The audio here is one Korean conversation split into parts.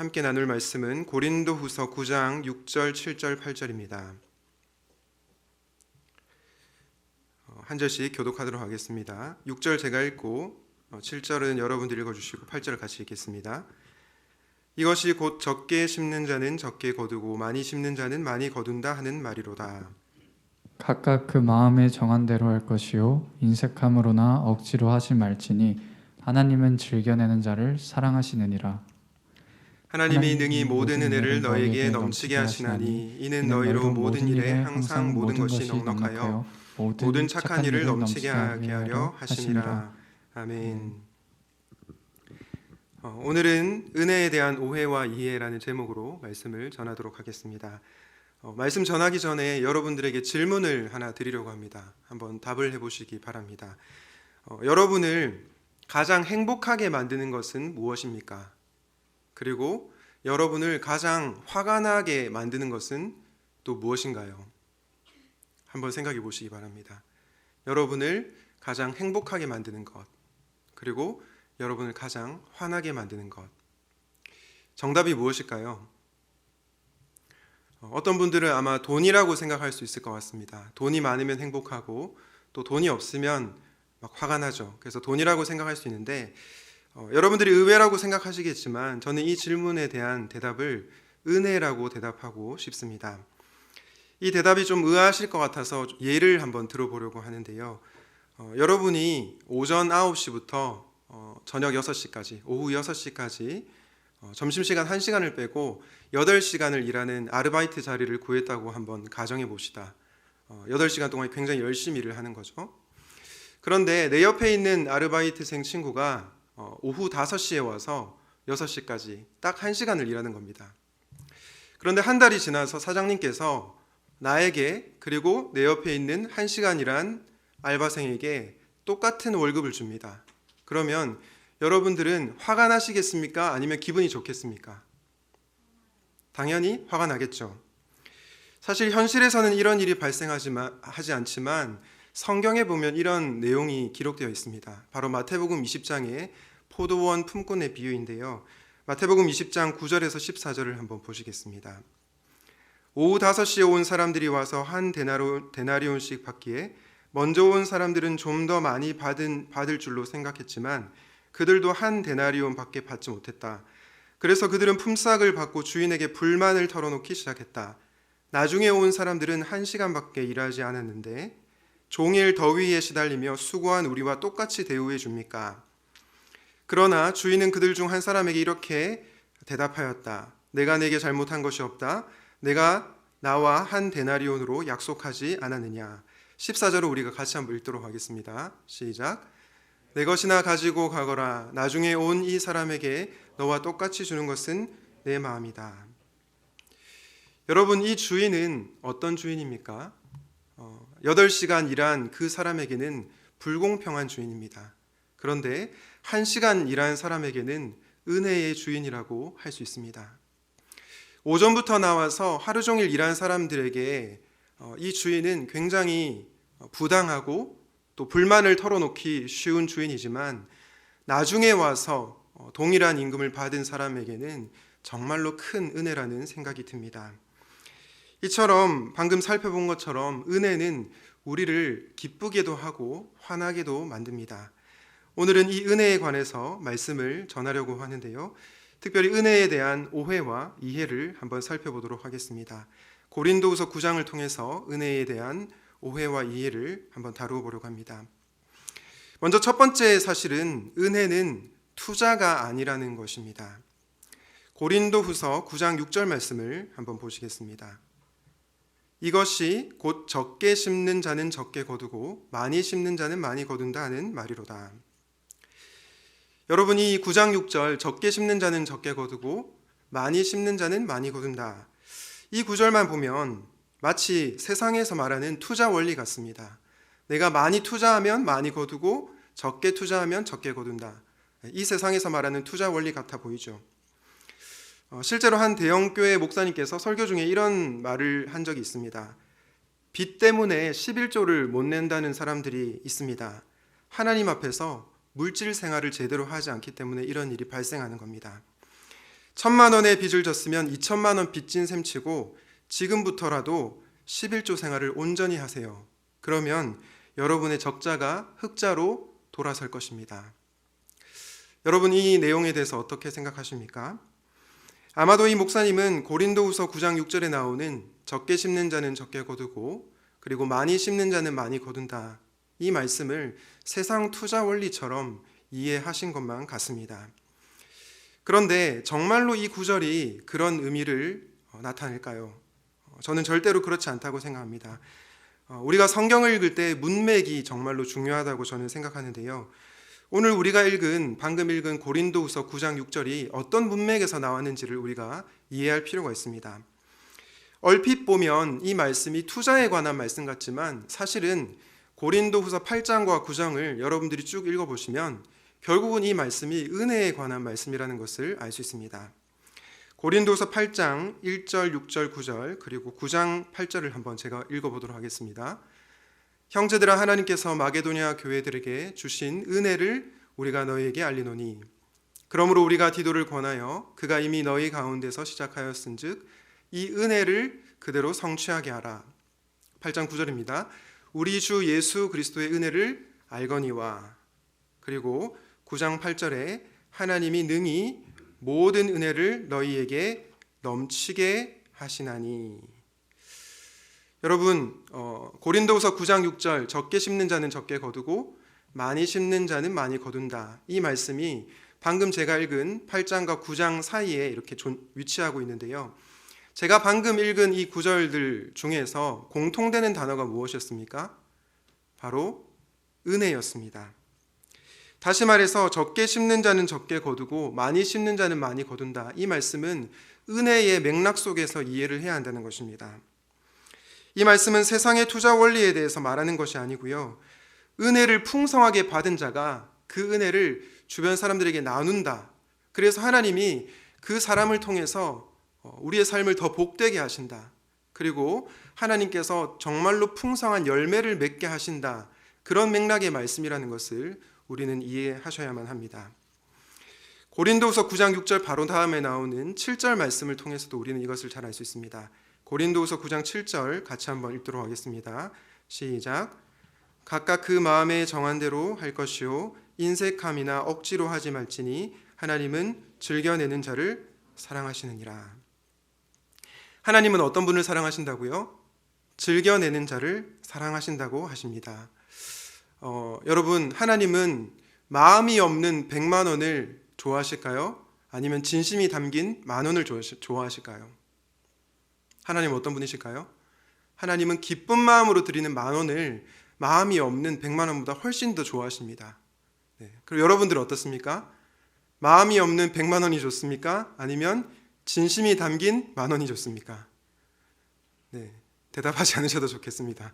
함께 나눌 말씀은 고린도후서 9장 6절, 7절, 8절입니다. 한 절씩 교독하도록 하겠습니다. 6절 제가 읽고 7절은 여러분들이 읽어주시고 8절을 같이 읽겠습니다. 이것이 곧 적게 심는 자는 적게 거두고 많이 심는 자는 많이 거둔다 하는 말이로다. 각각 그 마음에 정한 대로 할 것이요 인색함으로나 억지로 하지 말지니 하나님은 즐겨내는 자를 사랑하시느니라. 하나님이 능히 모든 은혜를 너에게 넘치게 하시나니 이는 너희로 모든 일에 항상 모든 것이 넉넉하여 모든 착한 일을 넘치게 하게 하려 하시니라. 아멘. 오늘은 은혜에 대한 오해와 이해라는 제목으로 말씀을 전하도록 하겠습니다. 말씀 전하기 전에 여러분들에게 질문을 하나 드리려고 합니다. 한번 답을 해보시기 바랍니다. 여러분을 가장 행복하게 만드는 것은 무엇입니까? 그리고 여러분을 가장 화가 나게 만드는 것은 또 무엇인가요? 한번 생각해 보시기 바랍니다. 여러분을 가장 행복하게 만드는 것, 그리고 여러분을 가장 화나게 만드는 것. 정답이 무엇일까요? 어떤 분들은 아마 돈이라고 생각할 수 있을 것 같습니다. 돈이 많으면 행복하고 또 돈이 없으면 막 화가 나죠. 그래서 돈이라고 생각할 수 있는데 여러분들이 의외라고 생각하시겠지만 저는 이 질문에 대한 대답을 은혜라고 대답하고 싶습니다. 이 대답이 좀 의아하실 것 같아서 예를 한번 들어보려고 하는데요. 여러분이 오전 9시부터 저녁 6시까지, 오후 6시까지 점심시간 1시간을 빼고 8시간을 일하는 아르바이트 자리를 구했다고 한번 가정해 봅시다. 8시간 동안 굉장히 열심히 일을 하는 거죠. 그런데 내 옆에 있는 아르바이트생 친구가 오후 5시에 와서 6시까지 딱 1시간을 일하는 겁니다. 그런데 한 달이 지나서 사장님께서 나에게 그리고 내 옆에 있는 1시간 일한 알바생에게 똑같은 월급을 줍니다. 그러면 여러분들은 화가 나시겠습니까? 아니면 기분이 좋겠습니까? 당연히 화가 나겠죠. 사실 현실에서는 이런 일이 발생하지 않지만 성경에 보면 이런 내용이 기록되어 있습니다. 바로 마태복음 20장의 포도원 품꾼의 비유인데요. 마태복음 20장 9절에서 14절을 한번 보시겠습니다. 오후 5시에 온 사람들이 와서 한 데나리온씩 받기에 먼저 온 사람들은 좀 더 많이 받을 줄로 생각했지만 그들도 한 데나리온 밖에 받지 못했다. 그래서 그들은 품삯을 받고 주인에게 불만을 털어놓기 시작했다. 나중에 온 사람들은 1시간밖에 일하지 않았는데 종일 더위에 시달리며 수고한 우리와 똑같이 대우해 줍니까? 그러나 주인은 그들 중 한 사람에게 이렇게 대답하였다. 내가 내게 잘못한 것이 없다. 내가 나와 한 데나리온으로 약속하지 않았느냐. 14절을 우리가 같이 한번 읽도록 하겠습니다. 시작. 내 것이나 가지고 가거라. 나중에 온 이 사람에게 너와 똑같이 주는 것은 내 마음이다. 여러분, 이 주인은 어떤 주인입니까? 8시간 일한 그 사람에게는 불공평한 주인입니다. 그런데 1시간 일한 사람에게는 은혜의 주인이라고 할 수 있습니다. 오전부터 나와서 하루 종일 일한 사람들에게 이 주인은 굉장히 부당하고 또 불만을 털어놓기 쉬운 주인이지만 나중에 와서 동일한 임금을 받은 사람에게는 정말로 큰 은혜라는 생각이 듭니다. 이처럼 방금 살펴본 것처럼 은혜는 우리를 기쁘게도 하고 화나게도 만듭니다. 오늘은 이 은혜에 관해서 말씀을 전하려고 하는데요. 특별히 은혜에 대한 오해와 이해를 한번 살펴보도록 하겠습니다. 고린도후서 9장을 통해서 은혜에 대한 오해와 이해를 한번 다루어 보려고 합니다. 먼저 첫 번째 사실은 은혜는 투자가 아니라는 것입니다. 고린도후서 9장 6절 말씀을 한번 보시겠습니다. 이것이 곧 적게 심는 자는 적게 거두고 많이 심는 자는 많이 거둔다 하는 말이로다. 여러분이 9장 6절 적게 심는 자는 적게 거두고 많이 심는 자는 많이 거둔다. 이 구절만 보면 마치 세상에서 말하는 투자 원리 같습니다. 내가 많이 투자하면 많이 거두고 적게 투자하면 적게 거둔다. 이 세상에서 말하는 투자 원리 같아 보이죠. 실제로 한 대형교회 목사님께서 설교 중에 이런 말을 한 적이 있습니다. 빚 때문에 11조를 못 낸다는 사람들이 있습니다. 하나님 앞에서 물질 생활을 제대로 하지 않기 때문에 이런 일이 발생하는 겁니다. 1,000만 원의 빚을 졌으면 2천만 원 빚진 셈치고 지금부터라도 11조 생활을 온전히 하세요. 그러면 여러분의 적자가 흑자로 돌아설 것입니다. 여러분, 이 내용에 대해서 어떻게 생각하십니까? 아마도 이 목사님은 고린도후서 9장 6절에 나오는 적게 심는 자는 적게 거두고 그리고 많이 심는 자는 많이 거둔다, 이 말씀을 세상 투자 원리처럼 이해하신 것만 같습니다. 그런데 정말로 이 구절이 그런 의미를 나타낼까요? 저는 절대로 그렇지 않다고 생각합니다. 우리가 성경을 읽을 때 문맥이 정말로 중요하다고 저는 생각하는데요. 오늘 우리가 방금 읽은 고린도후서 9장 6절이 어떤 문맥에서 나왔는지를 우리가 이해할 필요가 있습니다. 얼핏 보면 이 말씀이 투자에 관한 말씀 같지만 사실은 고린도후서 8장과 9장을 여러분들이 쭉 읽어보시면 결국은 이 말씀이 은혜에 관한 말씀이라는 것을 알 수 있습니다. 고린도후서 8장 1절, 6절, 9절 그리고 9장 8절을 한번 제가 읽어보도록 하겠습니다. 형제들아, 하나님께서 마게도냐 교회들에게 주신 은혜를 우리가 너희에게 알리노니 그러므로 우리가 디도를 권하여 그가 이미 너희 가운데서 시작하였은즉 이 은혜를 그대로 성취하게 하라. 8장 9절입니다. 우리 주 예수 그리스도의 은혜를 알거니와, 그리고 9장 8절에 하나님이 능히 모든 은혜를 너희에게 넘치게 하시나니. 여러분, 고린도후서 9장 6절 적게 심는 자는 적게 거두고 많이 심는 자는 많이 거둔다, 이 말씀이 방금 제가 읽은 8장과 9장 사이에 이렇게 위치하고 있는데요. 제가 방금 읽은 이 구절들 중에서 공통되는 단어가 무엇이었습니까? 바로 은혜였습니다. 다시 말해서 적게 심는 자는 적게 거두고 많이 심는 자는 많이 거둔다, 이 말씀은 은혜의 맥락 속에서 이해를 해야 한다는 것입니다. 이 말씀은 세상의 투자 원리에 대해서 말하는 것이 아니고요, 은혜를 풍성하게 받은 자가 그 은혜를 주변 사람들에게 나눈다, 그래서 하나님이 그 사람을 통해서 우리의 삶을 더 복되게 하신다, 그리고 하나님께서 정말로 풍성한 열매를 맺게 하신다, 그런 맥락의 말씀이라는 것을 우리는 이해하셔야만 합니다. 고린도후서 9장 6절 바로 다음에 나오는 7절 말씀을 통해서도 우리는 이것을 잘 알 수 있습니다. 고린도후서 9장 7절 같이 한번 읽도록 하겠습니다. 시작. 각각 그 마음에 정한 대로 할 것이요 인색함이나 억지로 하지 말지니 하나님은 즐겨내는 자를 사랑하시느니라. 하나님은 어떤 분을 사랑하신다고요? 즐겨내는 자를 사랑하신다고 하십니다. 여러분, 하나님은 마음이 없는 100만 원을 좋아하실까요? 아니면 진심이 담긴 10,000원을 좋아하실까요? 하나님은 어떤 분이실까요? 하나님은 기쁜 마음으로 드리는 10,000원을 마음이 없는 100만 원보다 훨씬 더 좋아하십니다. 네. 그리고 여러분들은 어떻습니까? 마음이 없는 100만 원이 좋습니까? 아니면 진심이 담긴 10,000원이 좋습니까? 네. 대답하지 않으셔도 좋겠습니다.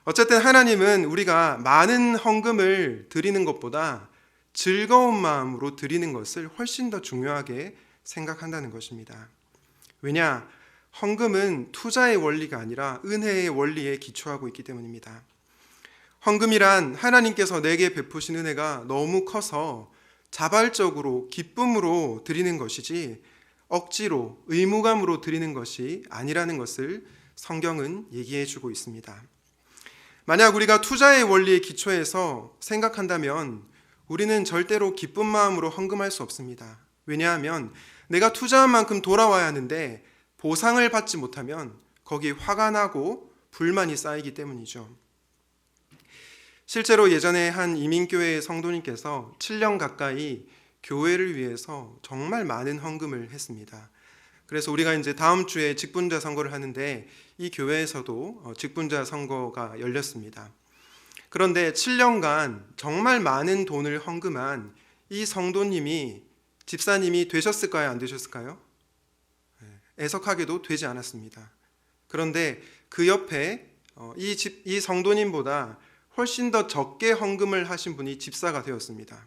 어쨌든 하나님은 우리가 많은 헌금을 드리는 것보다 즐거운 마음으로 드리는 것을 훨씬 더 중요하게 생각한다는 것입니다. 왜냐? 헌금은 투자의 원리가 아니라 은혜의 원리에 기초하고 있기 때문입니다. 헌금이란 하나님께서 내게 베푸신 은혜가 너무 커서 자발적으로 기쁨으로 드리는 것이지 억지로 의무감으로 드리는 것이 아니라는 것을 성경은 얘기해 주고 있습니다. 만약 우리가 투자의 원리에 기초해서 생각한다면 우리는 절대로 기쁜 마음으로 헌금할 수 없습니다. 왜냐하면 내가 투자한 만큼 돌아와야 하는데 보상을 받지 못하면 거기에 화가 나고 불만이 쌓이기 때문이죠. 실제로 예전에 한 이민교회의 성도님께서 7년 가까이 교회를 위해서 정말 많은 헌금을 했습니다. 그래서 우리가 이제 다음 주에 직분자 선거를 하는데 이 교회에서도 직분자 선거가 열렸습니다. 그런데 7년간 정말 많은 돈을 헌금한 이 성도님이 집사님이 되셨을까요? 안 되셨을까요? 애석하게도 되지 않았습니다. 그런데 그 옆에 이 성도님보다 훨씬 더 적게 헌금을 하신 분이 집사가 되었습니다.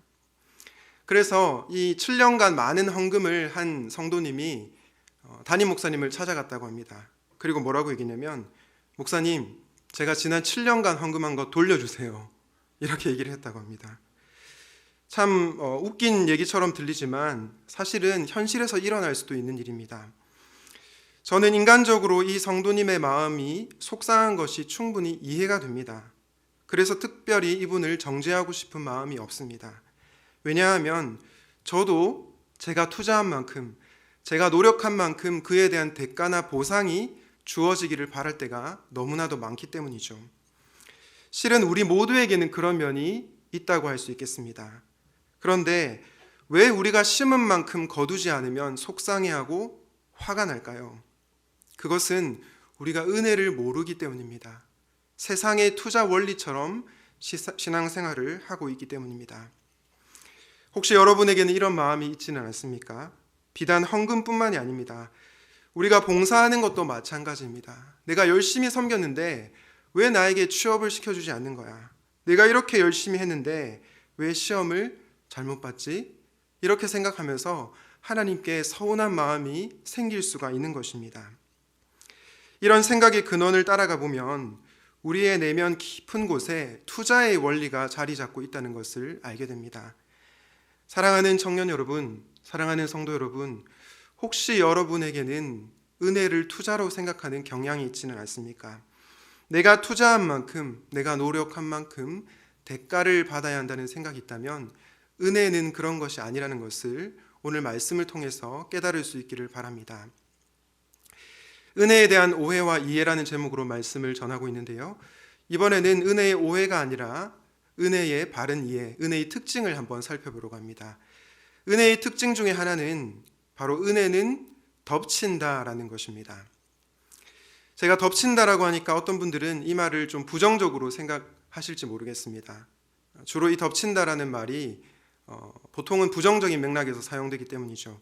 그래서 이 7년간 많은 헌금을 한 성도님이 담임 목사님을 찾아갔다고 합니다. 그리고 뭐라고 얘기냐면, 목사님, 제가 지난 7년간 헌금한 거 돌려주세요, 이렇게 얘기를 했다고 합니다. 참 웃긴 얘기처럼 들리지만 사실은 현실에서 일어날 수도 있는 일입니다. 저는 인간적으로 이 성도님의 마음이 속상한 것이 충분히 이해가 됩니다. 그래서 특별히 이분을 정죄하고 싶은 마음이 없습니다. 왜냐하면 저도 제가 투자한 만큼, 제가 노력한 만큼 그에 대한 대가나 보상이 주어지기를 바랄 때가 너무나도 많기 때문이죠. 실은 우리 모두에게는 그런 면이 있다고 할 수 있겠습니다. 그런데 왜 우리가 심은 만큼 거두지 않으면 속상해하고 화가 날까요? 그것은 우리가 은혜를 모르기 때문입니다. 세상의 투자 원리처럼 신앙생활을 하고 있기 때문입니다. 혹시 여러분에게는 이런 마음이 있지는 않습니까? 비단 헌금뿐만이 아닙니다. 우리가 봉사하는 것도 마찬가지입니다. 내가 열심히 섬겼는데 왜 나에게 취업을 시켜주지 않는 거야? 내가 이렇게 열심히 했는데 왜 시험을 잘못 봤지? 이렇게 생각하면서 하나님께 서운한 마음이 생길 수가 있는 것입니다. 이런 생각의 근원을 따라가 보면 우리의 내면 깊은 곳에 투자의 원리가 자리 잡고 있다는 것을 알게 됩니다. 사랑하는 청년 여러분, 사랑하는 성도 여러분, 혹시 여러분에게는 은혜를 투자로 생각하는 경향이 있지는 않습니까? 내가 투자한 만큼, 내가 노력한 만큼 대가를 받아야 한다는 생각이 있다면 은혜는 그런 것이 아니라는 것을 오늘 말씀을 통해서 깨달을 수 있기를 바랍니다. 은혜에 대한 오해와 이해라는 제목으로 말씀을 전하고 있는데요. 이번에는 은혜의 오해가 아니라 은혜의 바른 이해, 은혜의 특징을 한번 살펴보려고 합니다. 은혜의 특징 중에 하나는 바로 은혜는 덮친다라는 것입니다. 제가 덮친다라고 하니까 어떤 분들은 이 말을 좀 부정적으로 생각하실지 모르겠습니다. 주로 이 덮친다라는 말이 보통은 부정적인 맥락에서 사용되기 때문이죠.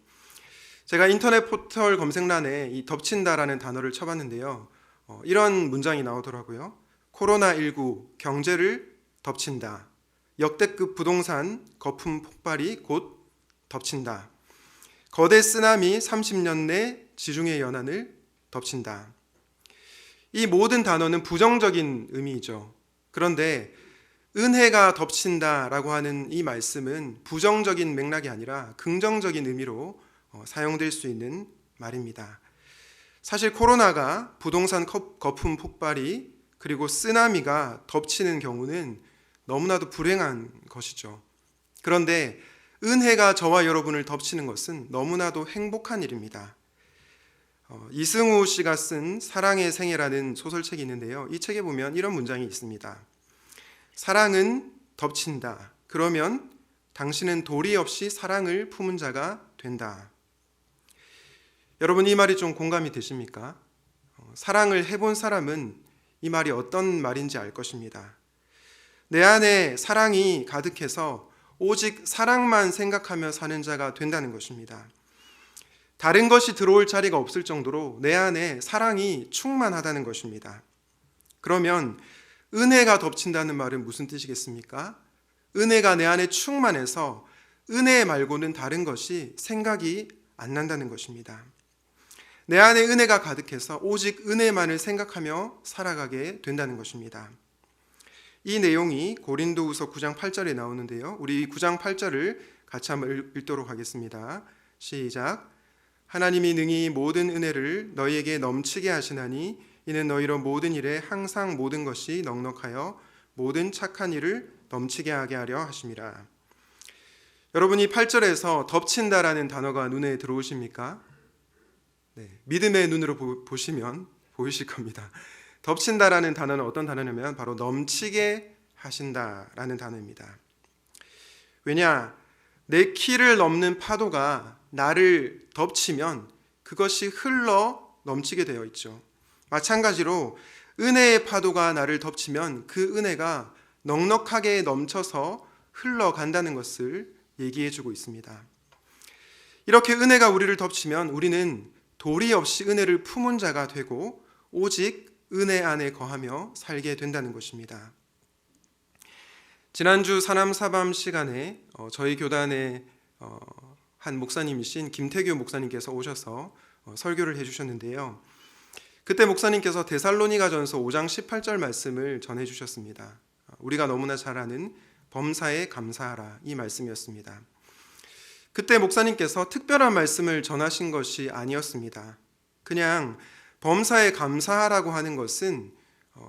제가 인터넷 포털 검색란에 이 덮친다라는 단어를 쳐봤는데요. 이런 문장이 나오더라고요. 코로나19 경제를 덮친다. 역대급 부동산 거품 폭발이 곧 덮친다. 거대 쓰나미 30년 내 지중해 연안을 덮친다. 이 모든 단어는 부정적인 의미이죠. 그런데 은혜가 덮친다라고 하는 이 말씀은 부정적인 맥락이 아니라 긍정적인 의미로 사용될 수 있는 말입니다. 사실 코로나가 부동산 거품 폭발이 그리고 쓰나미가 덮치는 경우는 너무나도 불행한 것이죠. 그런데 은혜가 저와 여러분을 덮치는 것은 너무나도 행복한 일입니다. 이승우 씨가 쓴 사랑의 생애라는 소설책이 있는데요. 이 책에 보면 이런 문장이 있습니다. 사랑은 덮친다. 그러면 당신은 도리 없이 사랑을 품은 자가 된다. 여러분 이 말이 좀 공감이 되십니까? 사랑을 해본 사람은 이 말이 어떤 말인지 알 것입니다. 내 안에 사랑이 가득해서 오직 사랑만 생각하며 사는 자가 된다는 것입니다. 다른 것이 들어올 자리가 없을 정도로 내 안에 사랑이 충만하다는 것입니다. 그러면 은혜가 덮친다는 말은 무슨 뜻이겠습니까? 은혜가 내 안에 충만해서 은혜 말고는 다른 것이 생각이 안 난다는 것입니다. 내 안에 은혜가 가득해서 오직 은혜만을 생각하며 살아가게 된다는 것입니다. 이 내용이 고린도후서 9장 8절에 나오는데요. 우리 9장 8절을 같이 한번 읽도록 하겠습니다. 시작. 하나님이 능히 모든 은혜를 너희에게 넘치게 하시나니 이는 너희로 모든 일에 항상 모든 것이 넉넉하여 모든 착한 일을 넘치게 하게 하려 하심이라. 여러분 이 8절에서 덮친다라는 단어가 눈에 들어오십니까? 네, 믿음의 눈으로 보시면 보이실 겁니다. 덮친다라는 단어는 어떤 단어냐면 바로 넘치게 하신다라는 단어입니다. 왜냐? 내 키를 넘는 파도가 나를 덮치면 그것이 흘러 넘치게 되어 있죠. 마찬가지로 은혜의 파도가 나를 덮치면 그 은혜가 넉넉하게 넘쳐서 흘러간다는 것을 얘기해 주고 있습니다. 이렇게 은혜가 우리를 덮치면 우리는 도리 없이 은혜를 품은 자가 되고 오직 은혜 안에 거하며 살게 된다는 것입니다. 지난주 사남사밤 시간에 저희 교단의 한 목사님이신 김태규 목사님께서 오셔서 설교를 해주셨는데요. 그때 목사님께서 데살로니가전서 5장 18절 말씀을 전해주셨습니다. 우리가 너무나 잘 아는 범사에 감사하라, 이 말씀이었습니다. 그때 목사님께서 특별한 말씀을 전하신 것이 아니었습니다. 그냥 범사에 감사하라고 하는 것은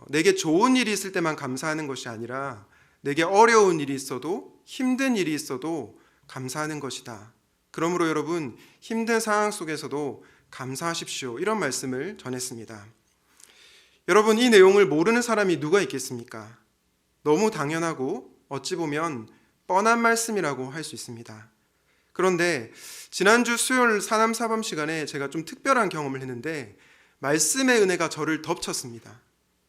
내게 좋은 일이 있을 때만 감사하는 것이 아니라 내게 어려운 일이 있어도 힘든 일이 있어도 감사하는 것이다. 그러므로 여러분, 힘든 상황 속에서도 감사하십시오, 이런 말씀을 전했습니다. 여러분, 이 내용을 모르는 사람이 누가 있겠습니까? 너무 당연하고 어찌 보면 뻔한 말씀이라고 할 수 있습니다. 그런데 지난주 수요일 사남사범 시간에 제가 좀 특별한 경험을 했는데 말씀의 은혜가 저를 덮쳤습니다.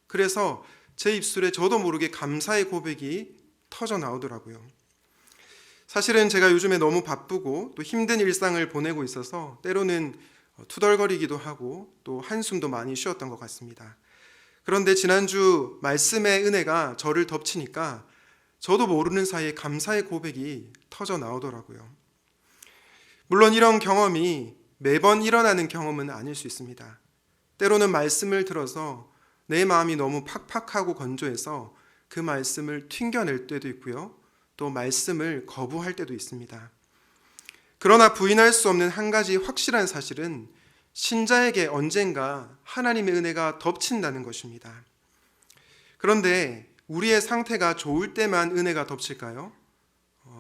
그래서 제 입술에 저도 모르게 감사의 고백이 터져 나오더라고요. 사실은 제가 요즘에 너무 바쁘고 또 힘든 일상을 보내고 있어서 때로는 투덜거리기도 하고 또 한숨도 많이 쉬었던 것 같습니다. 그런데 지난주 말씀의 은혜가 저를 덮치니까 저도 모르는 사이에 감사의 고백이 터져 나오더라고요. 물론 이런 경험이 매번 일어나는 경험은 아닐 수 있습니다. 때로는 말씀을 들어서 내 마음이 너무 팍팍하고 건조해서 그 말씀을 튕겨낼 때도 있고요. 또 말씀을 거부할 때도 있습니다. 그러나 부인할 수 없는 한 가지 확실한 사실은 신자에게 언젠가 하나님의 은혜가 덮친다는 것입니다. 그런데 우리의 상태가 좋을 때만 은혜가 덮칠까요?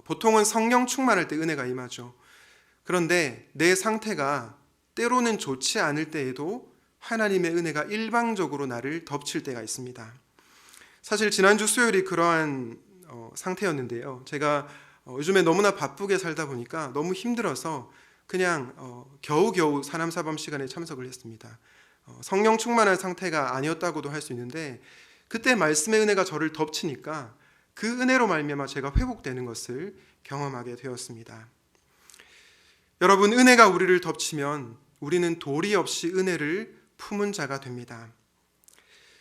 보통은 성령 충만할 때 은혜가 임하죠. 그런데 내 상태가 때로는 좋지 않을 때에도 하나님의 은혜가 일방적으로 나를 덮칠 때가 있습니다. 사실 지난주 수요일이 그러한 상태였는데요. 제가 요즘에 너무나 바쁘게 살다 보니까 너무 힘들어서 그냥 겨우겨우 사남사범 시간에 참석을 했습니다. 성령 충만한 상태가 아니었다고도 할 수 있는데 그때 말씀의 은혜가 저를 덮치니까 그 은혜로 말미암아 제가 회복되는 것을 경험하게 되었습니다. 여러분, 은혜가 우리를 덮치면 우리는 도리 없이 은혜를 품은 자가 됩니다.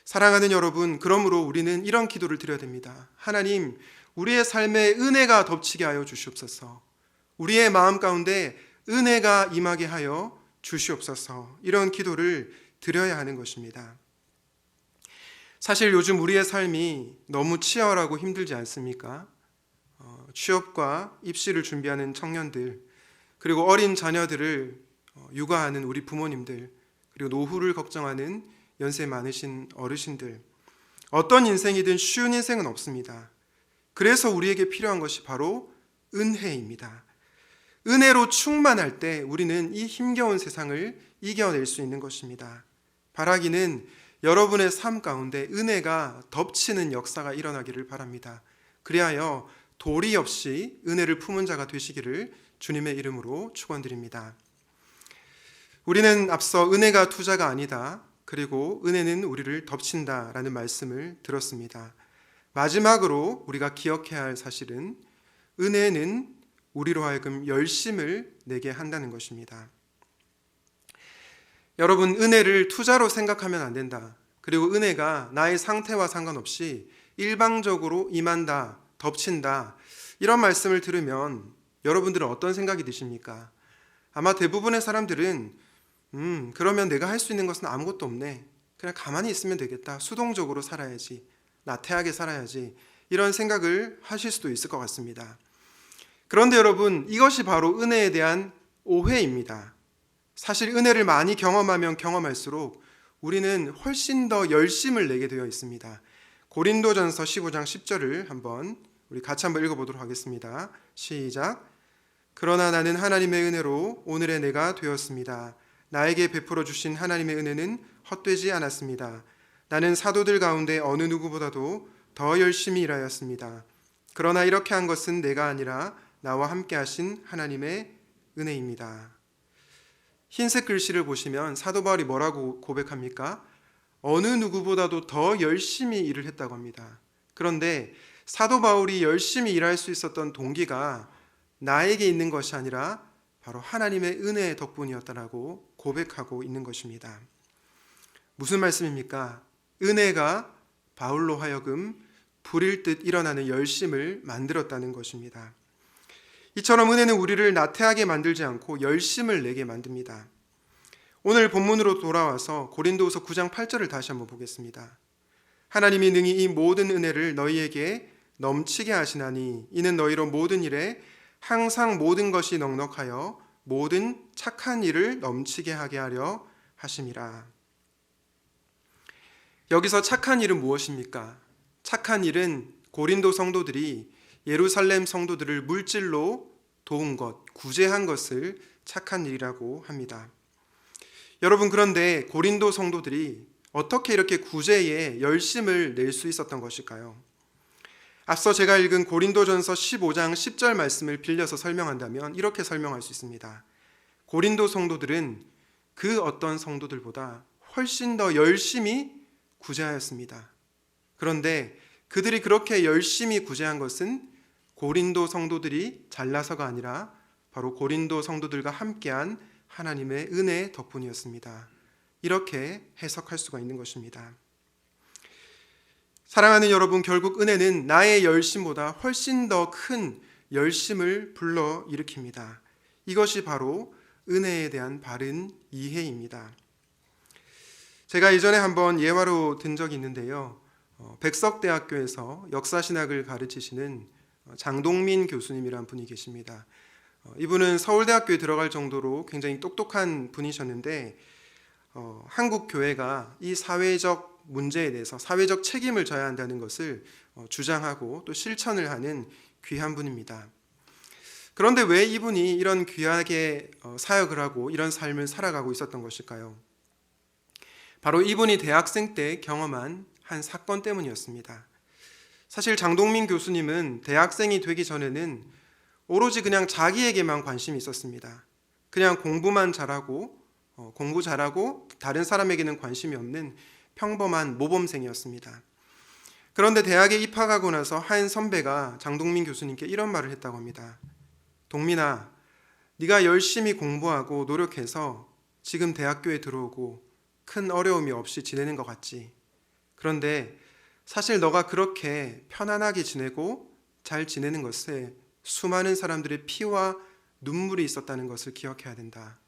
사랑하는 여러분, 그러므로 우리는 이런 기도를 드려야 됩니다. 하나님, 우리의 삶에 은혜가 덮치게 하여 주시옵소서. 우리의 마음 가운데 은혜가 임하게 하여 주시옵소서. 이런 기도를 드려야 하는 것입니다. 사실 요즘 우리의 삶이 너무 치열하고 힘들지 않습니까? 취업과 입시를 준비하는 청년들, 그리고 어린 자녀들을 육아하는 우리 부모님들, 그리고 노후를 걱정하는 연세 많으신 어르신들, 어떤 인생이든 쉬운 인생은 없습니다. 그래서 우리에게 필요한 것이 바로 은혜입니다. 은혜로 충만할 때 우리는 이 힘겨운 세상을 이겨낼 수 있는 것입니다. 바라기는 여러분의 삶 가운데 은혜가 덮치는 역사가 일어나기를 바랍니다. 그리하여 도리 없이 은혜를 품은 자가 되시기를 주님의 이름으로 축원드립니다. 우리는 앞서 은혜가 투자가 아니다, 그리고 은혜는 우리를 덮친다라는 말씀을 들었습니다. 마지막으로 우리가 기억해야 할 사실은 은혜는 우리로 하여금 열심을 내게 한다는 것입니다. 여러분, 은혜를 투자로 생각하면 안 된다. 그리고 은혜가 나의 상태와 상관없이 일방적으로 임한다, 덮친다, 이런 말씀을 들으면 여러분들은 어떤 생각이 드십니까? 아마 대부분의 사람들은 그러면 내가 할 수 있는 것은 아무것도 없네, 그냥 가만히 있으면 되겠다, 수동적으로 살아야지, 나태하게 살아야지, 이런 생각을 하실 수도 있을 것 같습니다. 그런데 여러분, 이것이 바로 은혜에 대한 오해입니다. 사실 은혜를 많이 경험하면 경험할수록 우리는 훨씬 더 열심을 내게 되어 있습니다. 고린도전서 15장 10절을 우리 같이 한번 읽어보도록 하겠습니다. 시작. 그러나 나는 하나님의 은혜로 오늘의 내가 되었습니다. 나에게 베풀어 주신 하나님의 은혜는 헛되지 않았습니다. 나는 사도들 가운데 어느 누구보다도 더 열심히 일하였습니다. 그러나 이렇게 한 것은 내가 아니라 나와 함께 하신 하나님의 은혜입니다. 흰색 글씨를 보시면 사도 바울이 뭐라고 고백합니까? 어느 누구보다도 더 열심히 일을 했다고 합니다. 그런데 사도 바울이 열심히 일할 수 있었던 동기가 나에게 있는 것이 아니라 바로 하나님의 은혜 덕분이었다라고 고백하고 있는 것입니다. 무슨 말씀입니까? 은혜가 바울로 하여금 불일 듯 일어나는 열심을 만들었다는 것입니다. 이처럼 은혜는 우리를 나태하게 만들지 않고 열심을 내게 만듭니다. 오늘 본문으로 돌아와서 고린도후서 9장 8절을 다시 한번 보겠습니다. 하나님이 능히 이 모든 은혜를 너희에게 넘치게 하시나니 이는 너희로 모든 일에 항상 모든 것이 넉넉하여 모든 착한 일을 넘치게 하게 하려 하심이라. 여기서 착한 일은 무엇입니까? 착한 일은 고린도 성도들이 예루살렘 성도들을 물질로 도운 것, 구제한 것을 착한 일이라고 합니다. 여러분, 그런데 고린도 성도들이 어떻게 이렇게 구제에 열심을 낼 수 있었던 것일까요? 앞서 제가 읽은 고린도전서 15장 10절 말씀을 빌려서 설명한다면 이렇게 설명할 수 있습니다. 고린도 성도들은 그 어떤 성도들보다 훨씬 더 열심히 구제하였습니다. 그런데 그들이 그렇게 열심히 구제한 것은 고린도 성도들이 잘나서가 아니라 바로 고린도 성도들과 함께한 하나님의 은혜 덕분이었습니다. 이렇게 해석할 수가 있는 것입니다. 사랑하는 여러분, 결국 은혜는 나의 열심보다 훨씬 더 큰 열심을 불러일으킵니다. 이것이 바로 은혜에 대한 바른 이해입니다. 제가 이전에 한번 예화로 든 적이 있는데요. 백석대학교에서 역사신학을 가르치시는 장동민 교수님이라는 분이 계십니다. 이분은 서울대학교에 들어갈 정도로 굉장히 똑똑한 분이셨는데 한국 교회가 이 사회적 문제에 대해서 사회적 책임을 져야 한다는 것을 주장하고 또 실천을 하는 귀한 분입니다. 그런데 왜 이분이 이런 귀하게 사역을 하고 이런 삶을 살아가고 있었던 것일까요? 바로 이분이 대학생 때 경험한 한 사건 때문이었습니다. 사실 장동민 교수님은 대학생이 되기 전에는 오로지 그냥 자기에게만 관심이 있었습니다. 그냥 공부만 잘하고 공부 잘하고 다른 사람에게는 관심이 없는 평범한 모범생이었습니다. 그런데 대학에 입학하고 나서 한 선배가 장동민 교수님께 이런 말을 했다고 합니다. 동민아, 네가 열심히 공부하고 노력해서 지금 대학교에 들어오고 큰 어려움이 없이 지내는 것 같지. 그런데 사실 너가 그렇게 편안하게 지내고 잘 지내는 것에 수많은 사람들의 피와 눈물이 있었다는 것을 기억해야 된다.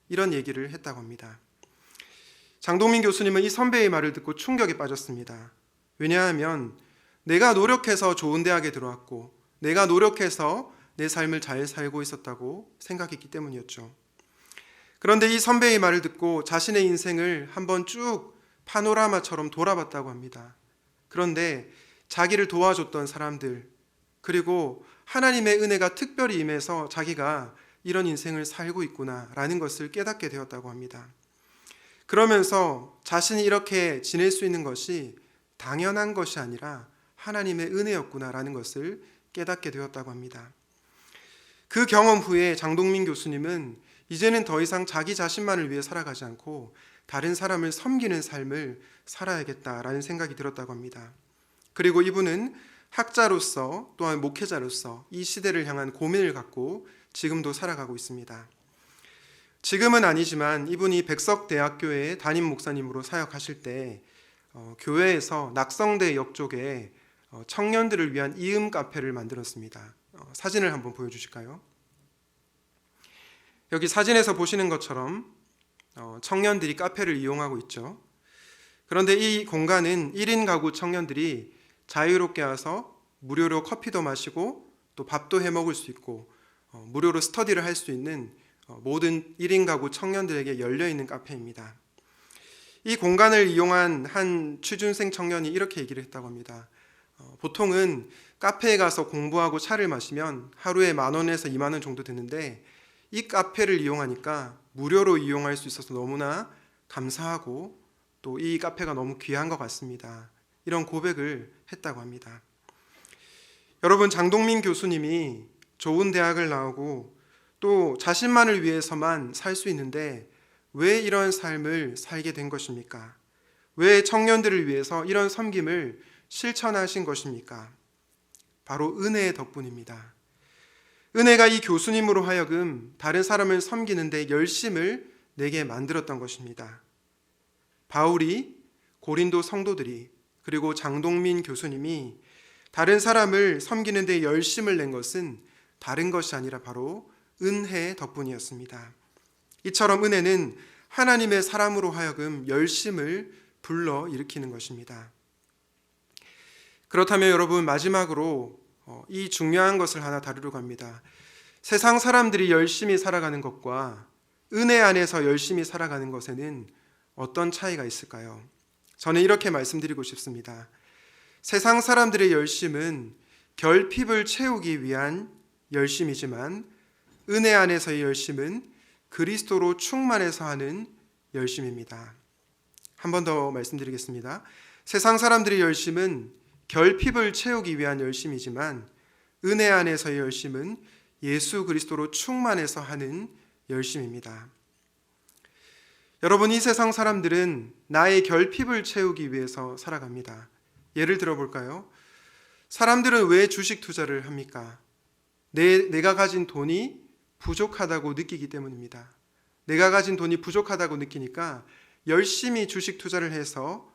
이런 얘기를 했다고 합니다. 장동민 교수님은 이 선배의 말을 듣고 충격에 빠졌습니다. 왜냐하면 내가 노력해서 좋은 대학에 들어왔고 내가 노력해서 내 삶을 잘 살고 있었다고 생각했기 때문이었죠. 그런데 이 선배의 말을 듣고 자신의 인생을 한번 쭉 파노라마처럼 돌아봤다고 합니다. 그런데 자기를 도와줬던 사람들, 그리고 하나님의 은혜가 특별히 임해서 자기가 이런 인생을 살고 있구나라는 것을 깨닫게 되었다고 합니다. 그러면서 자신이 이렇게 지낼 수 있는 것이 당연한 것이 아니라 하나님의 은혜였구나라는 것을 깨닫게 되었다고 합니다. 그 경험 후에 장동민 교수님은 이제는 더 이상 자기 자신만을 위해 살아가지 않고 다른 사람을 섬기는 삶을 살아야겠다라는 생각이 들었다고 합니다. 그리고 이분은 학자로서 또한 목회자로서 이 시대를 향한 고민을 갖고 지금도 살아가고 있습니다. 지금은 아니지만 이분이 백석대학교의 담임 목사님으로 사역하실 때 교회에서 낙성대역 쪽에 청년들을 위한 이음 카페를 만들었습니다. 사진을 한번 보여주실까요? 여기 사진에서 보시는 것처럼 청년들이 카페를 이용하고 있죠. 그런데 이 공간은 1인 가구 청년들이 자유롭게 와서 무료로 커피도 마시고 또 밥도 해 먹을 수 있고 무료로 스터디를 할 수 있는 모든 1인 가구 청년들에게 열려있는 카페입니다. 이 공간을 이용한 한 취준생 청년이 이렇게 얘기를 했다고 합니다. 보통은 카페에 가서 공부하고 차를 마시면 하루에 10,000원에서 20,000원 정도 드는데 이 카페를 이용하니까 무료로 이용할 수 있어서 너무나 감사하고 또 이 카페가 너무 귀한 것 같습니다. 이런 고백을 했다고 합니다. 여러분, 장동민 교수님이 좋은 대학을 나오고 또 자신만을 위해서만 살 수 있는데 왜 이런 삶을 살게 된 것입니까? 왜 청년들을 위해서 이런 섬김을 실천하신 것입니까? 바로 은혜의 덕분입니다. 은혜가 이 교수님으로 하여금 다른 사람을 섬기는 데 열심을 내게 만들었던 것입니다. 바울이, 고린도 성도들이, 그리고 장동민 교수님이 다른 사람을 섬기는 데 열심을 낸 것은 다른 것이 아니라 바로 은혜 덕분이었습니다. 이처럼 은혜는 하나님의 사람으로 하여금 열심을 불러일으키는 것입니다. 그렇다면 여러분, 마지막으로 이 중요한 것을 하나 다루려고 합니다. 세상 사람들이 열심히 살아가는 것과 은혜 안에서 열심히 살아가는 것에는 어떤 차이가 있을까요? 저는 이렇게 말씀드리고 싶습니다. 세상 사람들의 열심은 결핍을 채우기 위한 열심이지만 은혜 안에서의 열심은 그리스도로 충만해서 하는 열심입니다. 한 번 더 말씀드리겠습니다. 세상 사람들의 열심은 결핍을 채우기 위한 열심이지만 은혜 안에서의 열심은 예수 그리스도로 충만해서 하는 열심입니다. 여러분, 이 세상 사람들은 나의 결핍을 채우기 위해서 살아갑니다. 예를 들어볼까요? 사람들은 왜 주식 투자를 합니까? 내가 가진 돈이 부족하다고 느끼기 때문입니다. 내가 가진 돈이 부족하다고 느끼니까 열심히 주식 투자를 해서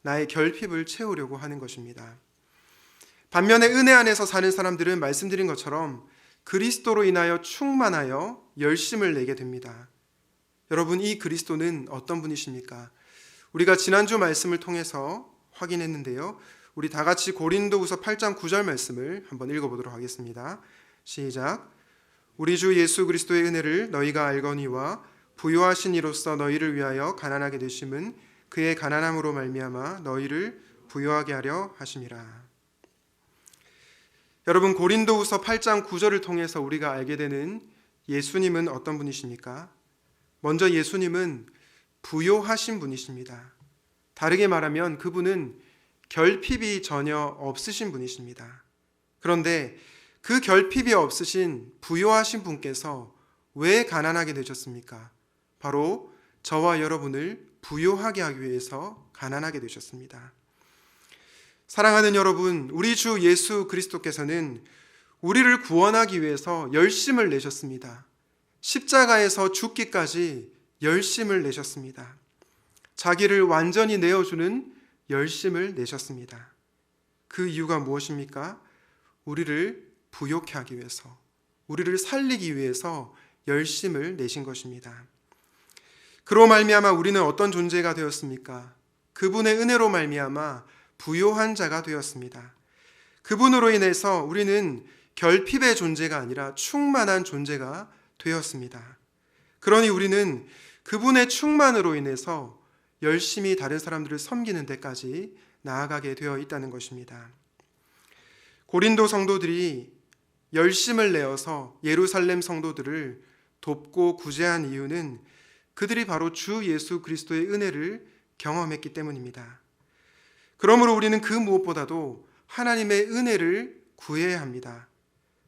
나의 결핍을 채우려고 하는 것입니다. 반면에 은혜 안에서 사는 사람들은 말씀드린 것처럼 그리스도로 인하여 충만하여 열심을 내게 됩니다. 여러분, 이 그리스도는 어떤 분이십니까? 우리가 지난주 말씀을 통해서 확인했는데요. 우리 다 같이 고린도후서 8장 9절 말씀을 한번 읽어보도록 하겠습니다. 시작. 우리 주 예수 그리스도의 은혜를 너희가 알거니와 부요하신 이로써 너희를 위하여 가난하게 되심은 그의 가난함으로 말미암아 너희를 부요하게 하려 하심이라. 여러분, 고린도후서 8장 9절을 통해서 우리가 알게 되는 예수님은 어떤 분이십니까? 먼저 예수님은 부요하신 분이십니다. 다르게 말하면 그분은 결핍이 전혀 없으신 분이십니다. 그런데 그 결핍이 없으신 부요하신 분께서 왜 가난하게 되셨습니까? 바로 저와 여러분을 부요하게 하기 위해서 가난하게 되셨습니다. 사랑하는 여러분, 우리 주 예수 그리스도께서는 우리를 구원하기 위해서 열심을 내셨습니다. 십자가에서 죽기까지 열심을 내셨습니다. 자기를 완전히 내어주는 열심을 내셨습니다. 그 이유가 무엇입니까? 우리를 부요케 하기 위해서, 우리를 살리기 위해서 열심을 내신 것입니다. 그로 말미암아 우리는 어떤 존재가 되었습니까? 그분의 은혜로 말미암아 부요한 자가 되었습니다. 그분으로 인해서 우리는 결핍의 존재가 아니라 충만한 존재가 되었습니다. 그러니 우리는 그분의 충만으로 인해서 열심히 다른 사람들을 섬기는 데까지 나아가게 되어 있다는 것입니다. 고린도 성도들이 열심을 내어서 예루살렘 성도들을 돕고 구제한 이유는 그들이 바로 주 예수 그리스도의 은혜를 경험했기 때문입니다. 그러므로 우리는 그 무엇보다도 하나님의 은혜를 구해야 합니다.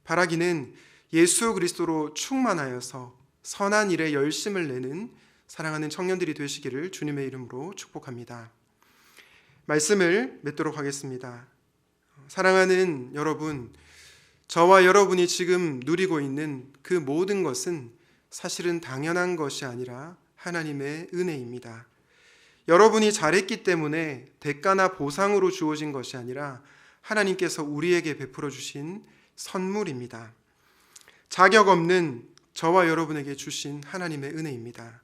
바라기는 예수 그리스도로 충만하여서 선한 일에 열심을 내는 사랑하는 청년들이 되시기를 주님의 이름으로 축복합니다. 말씀을 맺도록 하겠습니다. 사랑하는 여러분, 저와 여러분이 지금 누리고 있는 그 모든 것은 사실은 당연한 것이 아니라 하나님의 은혜입니다. 여러분이 잘했기 때문에 대가나 보상으로 주어진 것이 아니라 하나님께서 우리에게 베풀어 주신 선물입니다. 자격 없는 저와 여러분에게 주신 하나님의 은혜입니다.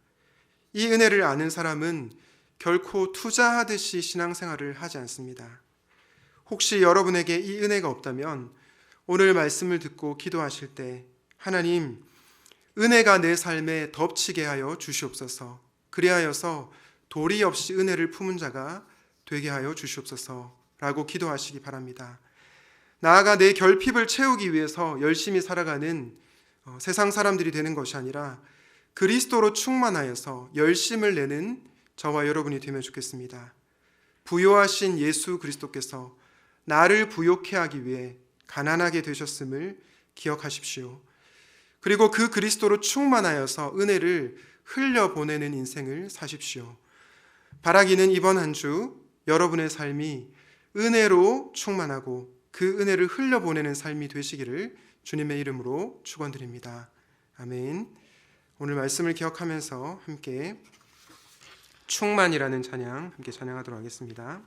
이 은혜를 아는 사람은 결코 투자하듯이 신앙생활을 하지 않습니다. 혹시 여러분에게 이 은혜가 없다면 오늘 말씀을 듣고 기도하실 때 하나님, 은혜가 내 삶에 덮치게 하여 주시옵소서. 그리하여서 도리 없이 은혜를 품은 자가 되게 하여 주시옵소서라고 기도하시기 바랍니다. 나아가 내 결핍을 채우기 위해서 열심히 살아가는 세상 사람들이 되는 것이 아니라 그리스도로 충만하여서 열심을 내는 저와 여러분이 되면 좋겠습니다. 부요하신 예수 그리스도께서 나를 부요케 하기 위해 가난하게 되셨음을 기억하십시오. 그리고 그 그리스도로 충만하여서 은혜를 흘려보내는 인생을 사십시오. 바라기는 이번 한 주 여러분의 삶이 은혜로 충만하고 그 은혜를 흘려보내는 삶이 되시기를 주님의 이름으로 축원드립니다. 아멘. 오늘 말씀을 기억하면서 함께 충만이라는 찬양 함께 찬양하도록 하겠습니다.